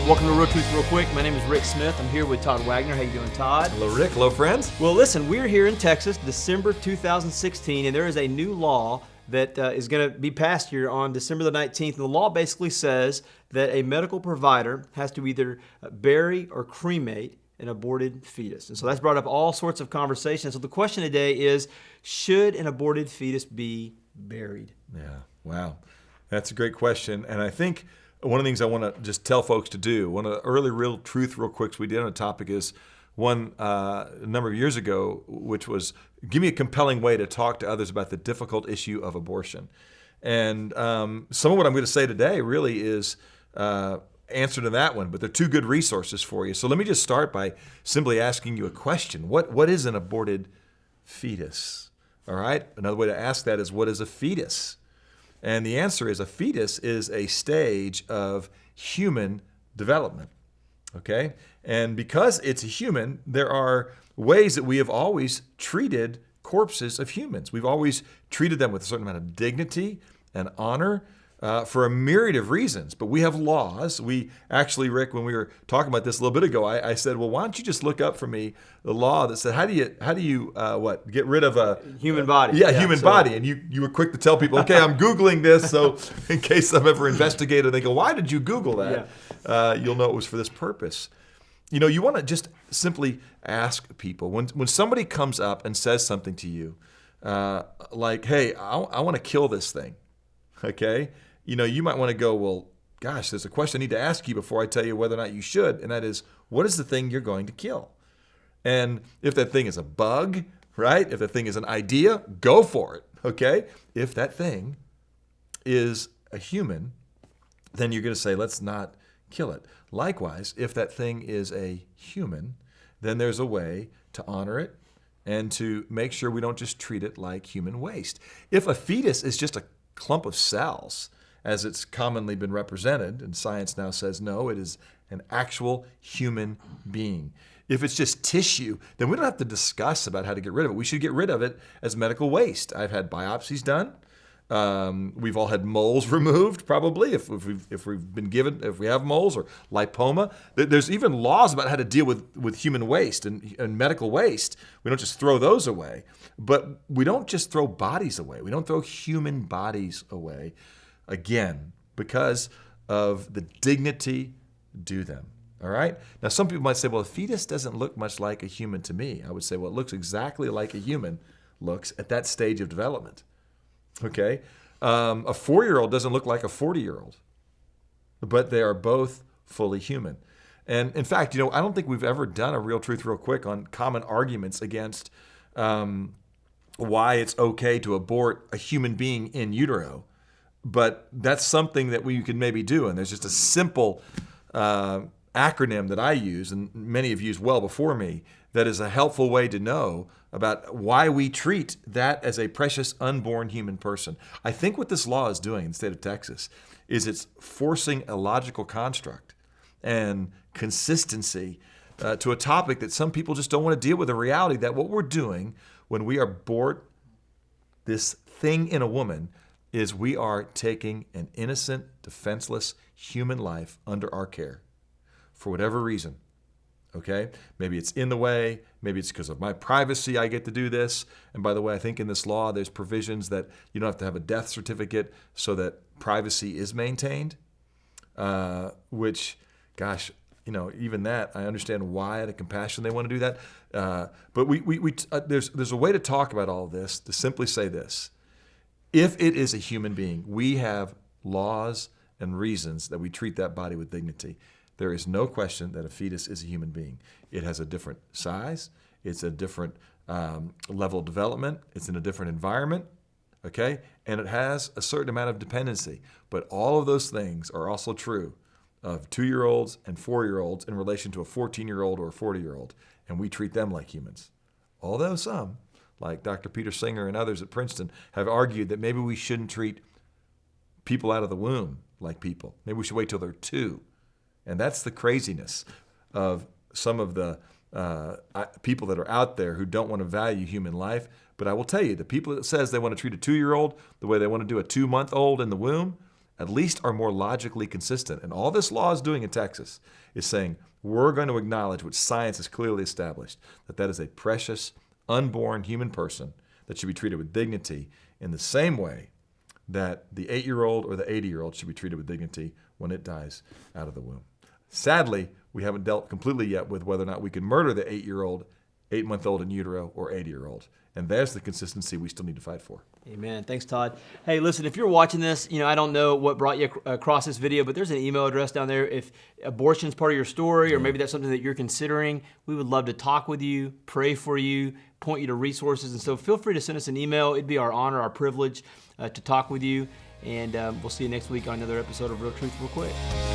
Welcome to Real Truth Real Quick. My name is Rick Smith. I'm here with Todd Wagner. How you doing, Todd? Hello, Rick. Hello, friends. Well, listen, we're here in Texas, December 2016, and there is a new law that is going to be passed here on December the 19th. And the law basically says that a medical provider has to either bury or cremate an aborted fetus. And so that's brought up all sorts of conversations. So the question today is, should an aborted fetus be buried? Yeah, wow. That's a great question. And I think one of the things I want to just tell folks to do, one of the early Real Truth Real Quicks we did on a topic is one a number of years ago, which was give me a compelling way to talk to others about the difficult issue of abortion. And some of what I'm going to say today really is answer to that one, but they're two good resources for you. So let me just start by simply asking you a question. What is an aborted fetus? All right? Another way to ask that is, what is a fetus? And the answer is a fetus is a stage of human development, okay? And because it's a human, there are ways that we have always treated corpses of humans. We've always treated them with a certain amount of dignity and honor for a myriad of reasons. But we have laws. We actually, Rick, when we were talking about this a little bit ago, I said, well, why don't you just look up for me the law that said, how do you get rid of a human body? Yeah, human body. And you were quick to tell people, okay, I'm Googling this, so in case I'm ever investigated, they go, why did you Google that? Yeah. You'll know it was for this purpose. You know, you want to just simply ask people, when somebody comes up and says something to you, like, hey, I want to kill this thing, okay? You know, you might want to go, well, gosh, there's a question I need to ask you before I tell you whether or not you should, and that is, what is the thing you're going to kill? And if that thing is a bug, right? If the thing is an idea, go for it, okay? If that thing is a human, then you're going to say, let's not kill it. Likewise, if that thing is a human, then there's a way to honor it and to make sure we don't just treat it like human waste. If a fetus is just a clump of cells, as it's commonly been represented, and science now says no, it is an actual human being. If it's just tissue, then we don't have to discuss about how to get rid of it. We should get rid of it as medical waste. I've had biopsies done. We've all had moles removed, probably, if we have moles or lipoma. There's even laws about how to deal with human waste and medical waste. We don't just throw those away. But we don't just throw bodies away. We don't throw human bodies away, again, because of the dignity due them. All right? Now, some people might say, well, a fetus doesn't look much like a human to me. I would say, well, it looks exactly like a human looks at that stage of development. Okay? A 4-year-old doesn't look like a 40-year-old, but they are both fully human. And in fact, you know, I don't think we've ever done a Real Truth Real Quick on common arguments against why it's okay to abort a human being in utero. But that's something that we can maybe do. And there's just a simple acronym that I use, and many have used well before me, that is a helpful way to know about why we treat that as a precious unborn human person. I think what this law is doing in the state of Texas is it's forcing a logical construct and consistency to a topic that some people just don't want to deal with, the reality that what we're doing when we abort this thing in a woman is we are taking an innocent, defenseless human life under our care for whatever reason, okay? Maybe it's in the way. Maybe it's because of my privacy I get to do this. And by the way, I think in this law there's provisions that you don't have to have a death certificate so that privacy is maintained, which, gosh, you know, even that, I understand why out of compassion they want to do that. But there's a way to talk about all of this to simply say this. If it is a human being, we have laws and reasons that we treat that body with dignity. There is no question that a fetus is a human being. It has a different size. It's a different level of development. It's in a different environment, okay? And it has a certain amount of dependency. But all of those things are also true of 2-year-olds and 4-year-olds in relation to a 14-year-old or a 40-year-old. And we treat them like humans. Although some, like Dr. Peter Singer and others at Princeton, have argued that maybe we shouldn't treat people out of the womb like people. Maybe we should wait till they're 2. And that's the craziness of some of the people that are out there who don't want to value human life. But I will tell you, the people that says they want to treat a 2-year-old the way they want to do a 2-month-old in the womb, at least are more logically consistent. And all this law is doing in Texas is saying we're going to acknowledge what science has clearly established, that is a precious, unborn human person that should be treated with dignity in the same way that the 8-year-old or the 80-year-old should be treated with dignity when it dies out of the womb. Sadly, we haven't dealt completely yet with whether or not we can murder the 8-year-old, 8-month-old in utero, or 80-year-old. And there's the consistency we still need to fight for. Amen. Thanks, Todd. Hey, listen, if you're watching this, I don't know what brought you across this video, but there's an email address down there. If abortion is part of your story, or maybe that's something that you're considering, we would love to talk with you, pray for you, point you to resources. And so feel free to send us an email. It'd be our honor, our privilege to talk with you. And we'll see you next week on another episode of Real Truth Real Quick.